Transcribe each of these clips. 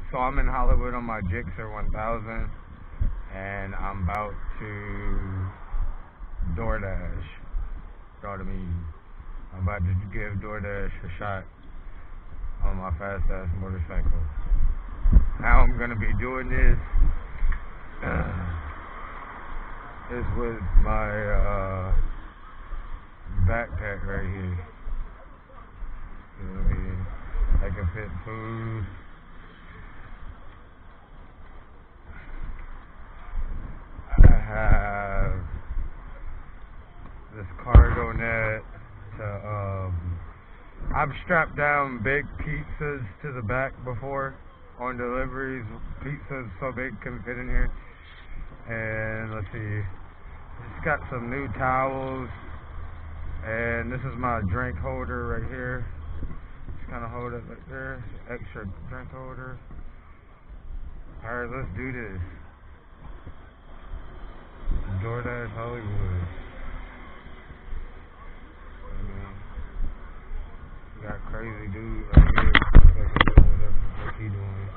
So I'm in Hollywood on my Gixxer 1000, and I'm about to DoorDash. You know what I mean? I'm about to give DoorDash a shot on my fast-ass motorcycle. How I'm going to be doing this is with my backpack right here. You know what I mean? I can fit food. I have this cargo net to, I've strapped down big pizzas to the back before on deliveries. Pizzas so big can fit in here. And let's see, it's got some new towels. And this is my drink holder right here. Just kind of hold it right there. Extra drink holder. Alright, let's do this. DoorDash Hollywood. Got crazy dude right here. Doing whatever he doing.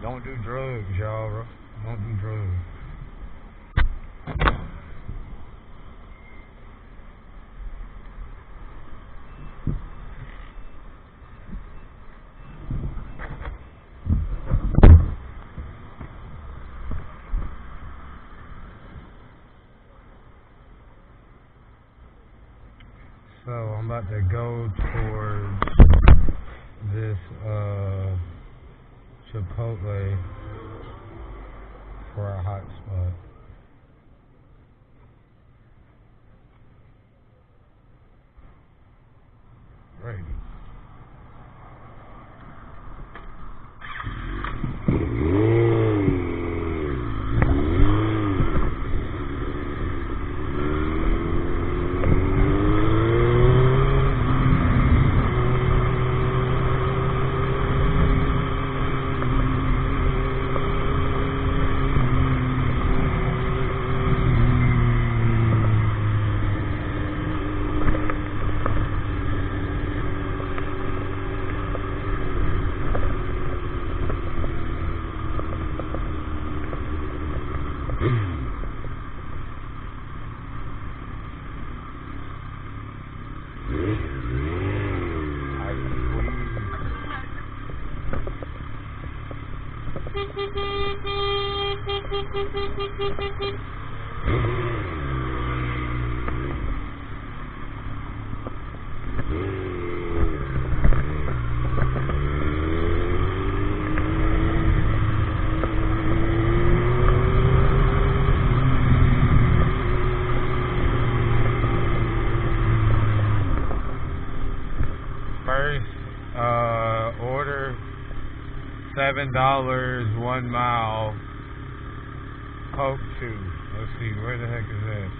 Don't do drugs, y'all. Don't do drugs. So I'm about to go towards this Chipotle for a hot spot. Right. First, order $7, 1 mile, Coke 2. Let's see, where the heck is that?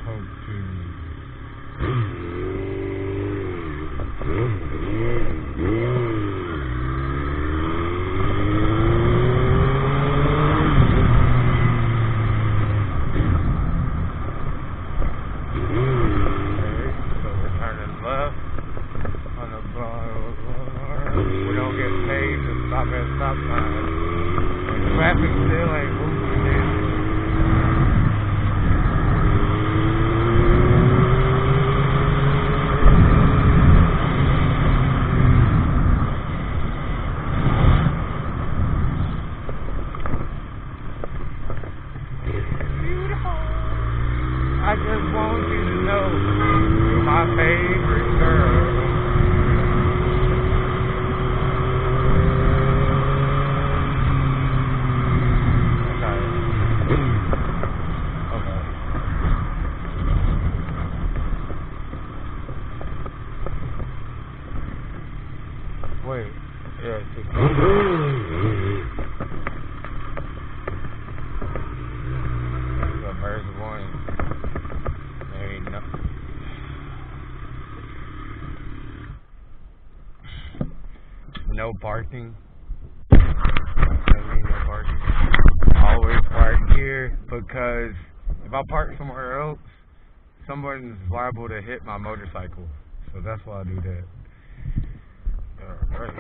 Coke 2. We don't get paid to stop at stop signs. Traffic still ain't moving. Beautiful. I just want you to know you're my favorite girl. Wait, yeah, it's a birds of warning. There ain't no. No parking. No parking. Always park here because if I park somewhere else, someone's liable to hit my motorcycle. so that's why I do that. Alright.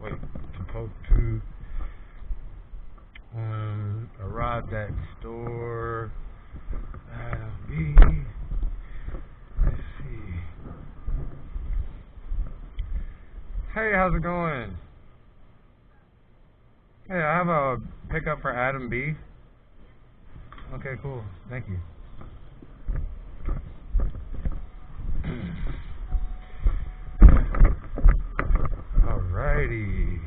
Wait, supposed to arrived at store B. Let's see. Hey, how's it going? Hey, I have a pickup for Adam B. Okay, cool. Thank you. Alrighty.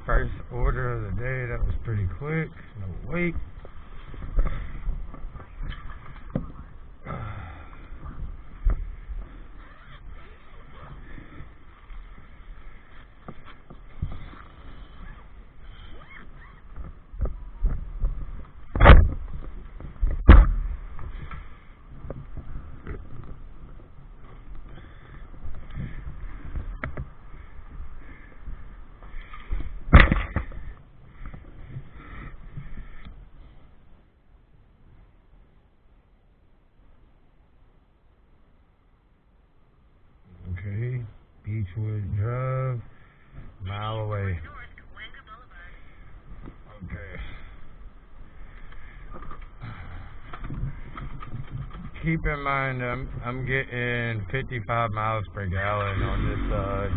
First order of the day. That was pretty quick. No wait. Okay, Beechwood Drive, mile away. Okay. Keep in mind, I'm getting 55 miles per gallon on this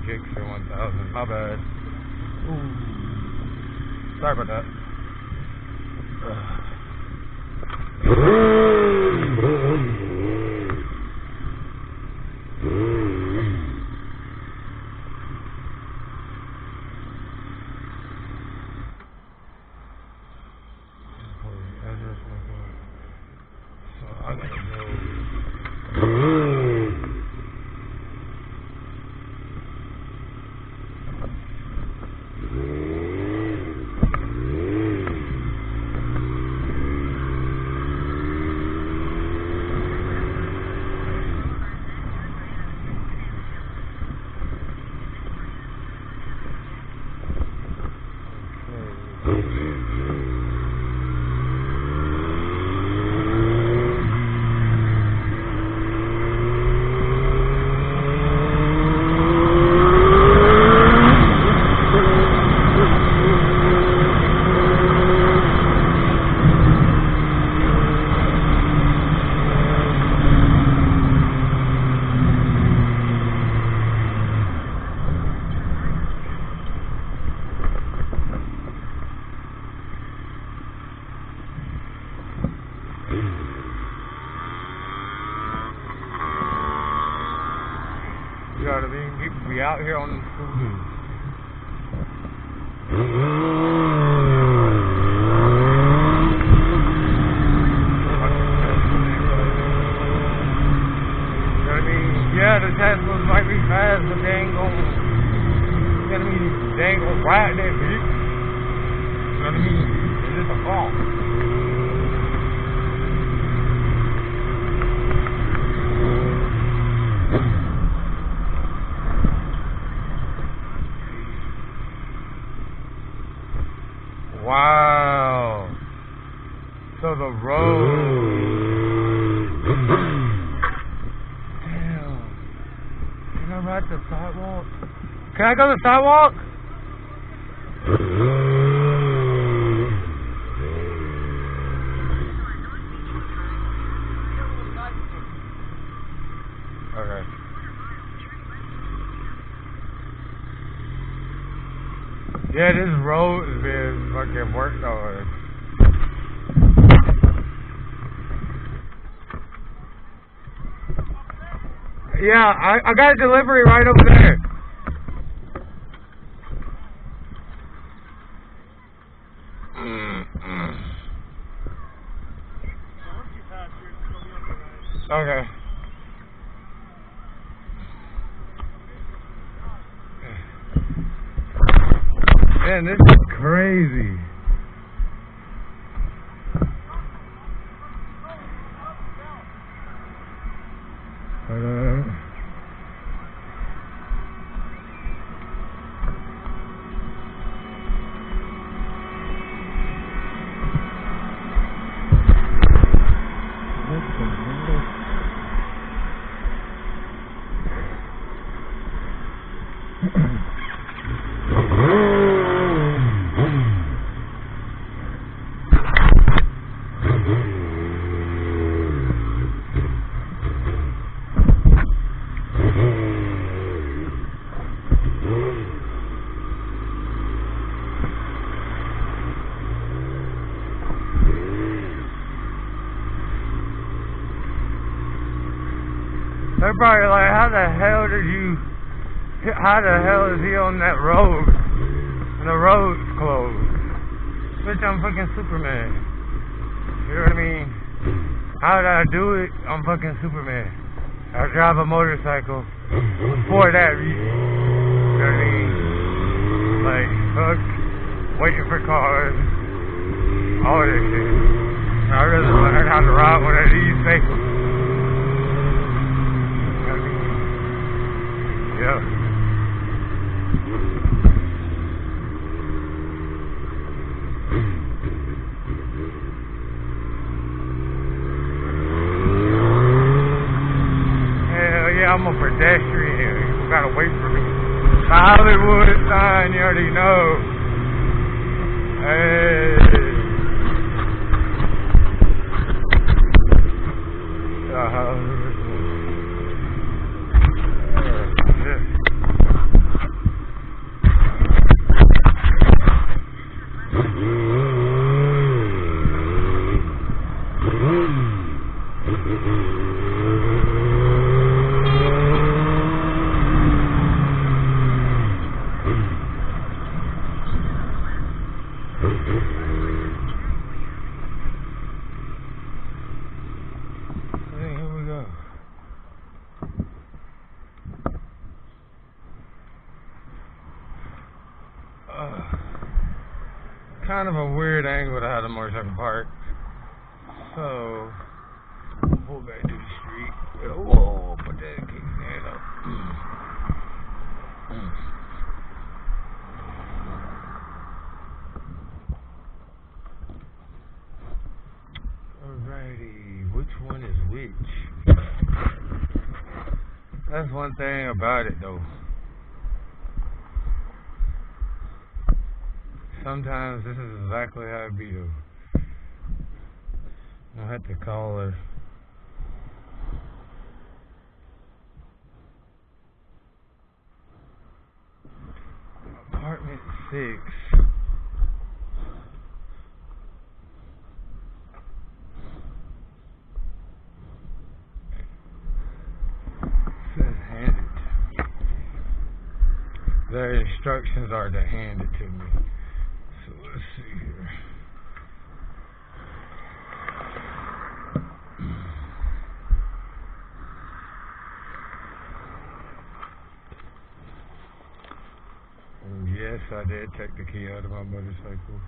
Gixxer 1000. My bad. Ooh. Sorry about that. So I gotta go. You know what I mean? People be out here on the scooters. You know what I mean? Yeah, the Teslas might be fast, but they ain't gonna, you know what I mean? They ain't gonna ride that bitch. You know what I mean? It's just a fault. Wow. So the road. Damn. Can I ride the sidewalk? Can I go to the sidewalk? Okay. Yeah, this road has been fucking worked on. Yeah, I got a delivery right over there. Okay. Man, this is crazy. What's the window? They're probably like, how the hell is he on that road? And the road's closed. Bitch, I'm fucking Superman. You know what I mean? How did I do it? I'm fucking Superman. I drive a motorcycle for that reason. You know what I mean? Like, fuck, waiting for cars, all this shit. I'd rather learn how to ride one of these cycles. You know what I mean? Yeah. I'm a pedestrian. You gotta wait for me. The Hollywood sign, you already know. Hey. Kind of a weird angle to have the motorcycle park. So, we'll pull back to the street. Whoa, put that hand up. Alrighty, which one is which? That's one thing about it though. Sometimes this is exactly how it be though. I'll have to call her. Apartment 6. Says hand it. Their instructions are to hand it to me. So let's see here. Yes, I did take the key out of my motorcycle.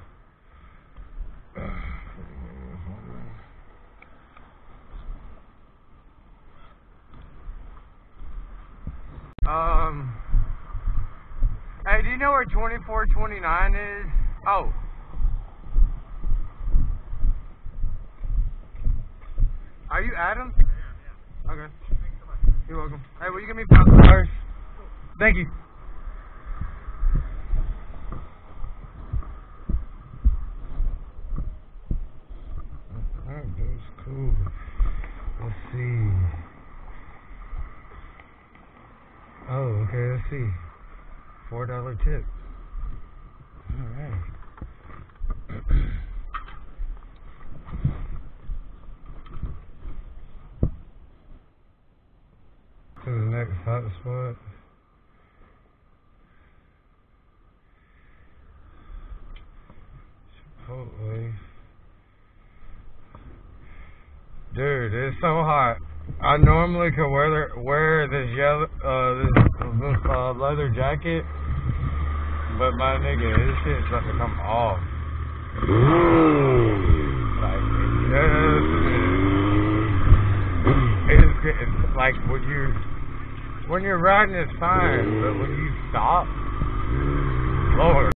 Hey, do you know where 2429 is? Oh. Are you Adam? Yeah. Okay. Thanks so much. You're welcome. Hey, will you give me $5? Thank you. Alright, that's cool. Let's see. Oh, okay, let's see. $4 tip. Alright. To the next hotspot. Chipotle. Dude, it's so hot. I normally could wear this yellow this leather jacket, but my nigga, this shit's about to come off. Like, it's like when you're riding, it's fine, but when you stop, Lord.